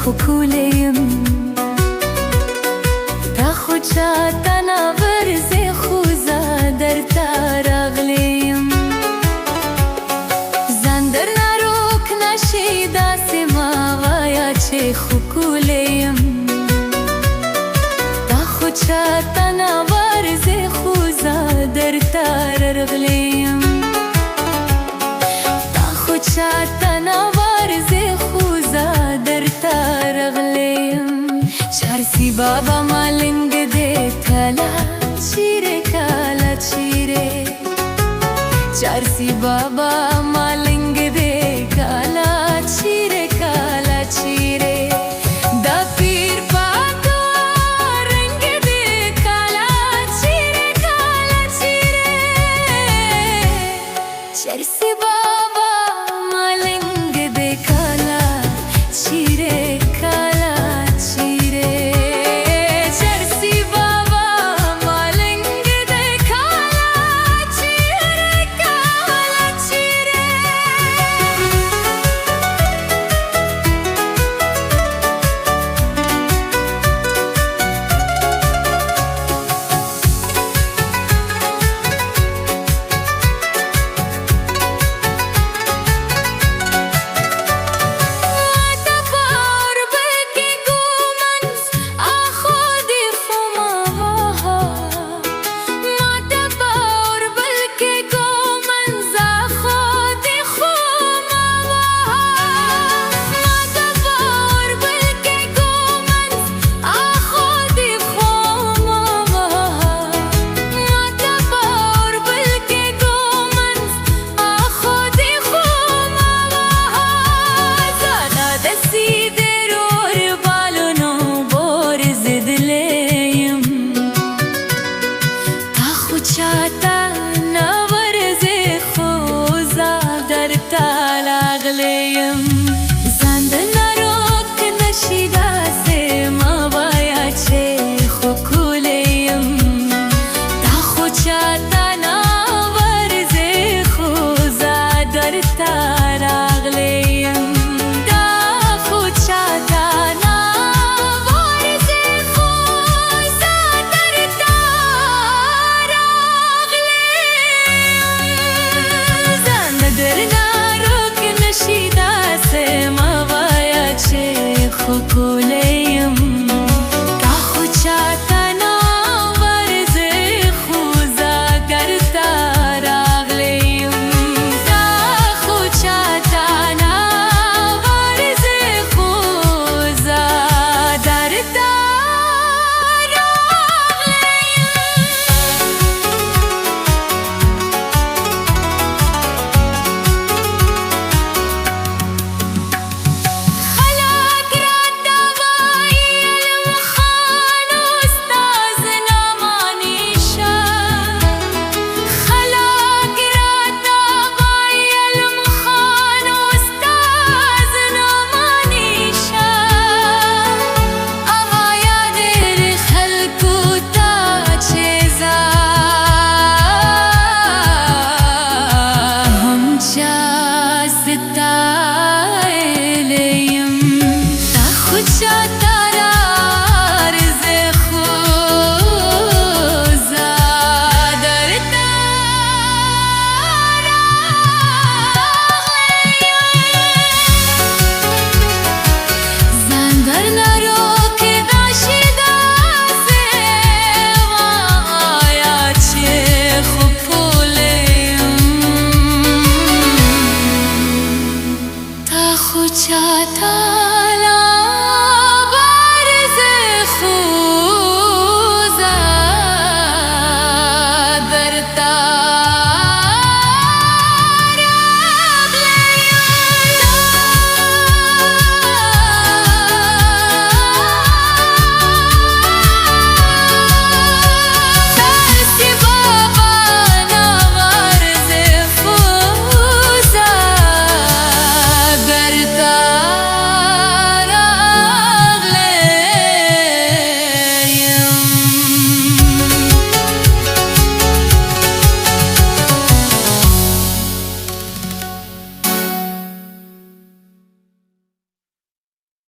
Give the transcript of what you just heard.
خوکولیم تا خو چاته نورځې خو زه درته راغلیم ځان درنه روک نشي داسې مه وایه چې خوکولیم تا خو چاته نورځې خو زه درته راغلیم تا خو چاته نورځې خو زه درته راغلیم چارسي بابا ملنګ دې کله چیرې کله چیرې چارسي بابا ملنګ دې کله چیرې کله چیرې دا پیر پاتو رنګ دې کله چیرې کله چیرې چارسي بابا ملنګ دې کله چیرې کله چیرې چارسي بابا ملنګ دې کله چیرې کله چیرې چاته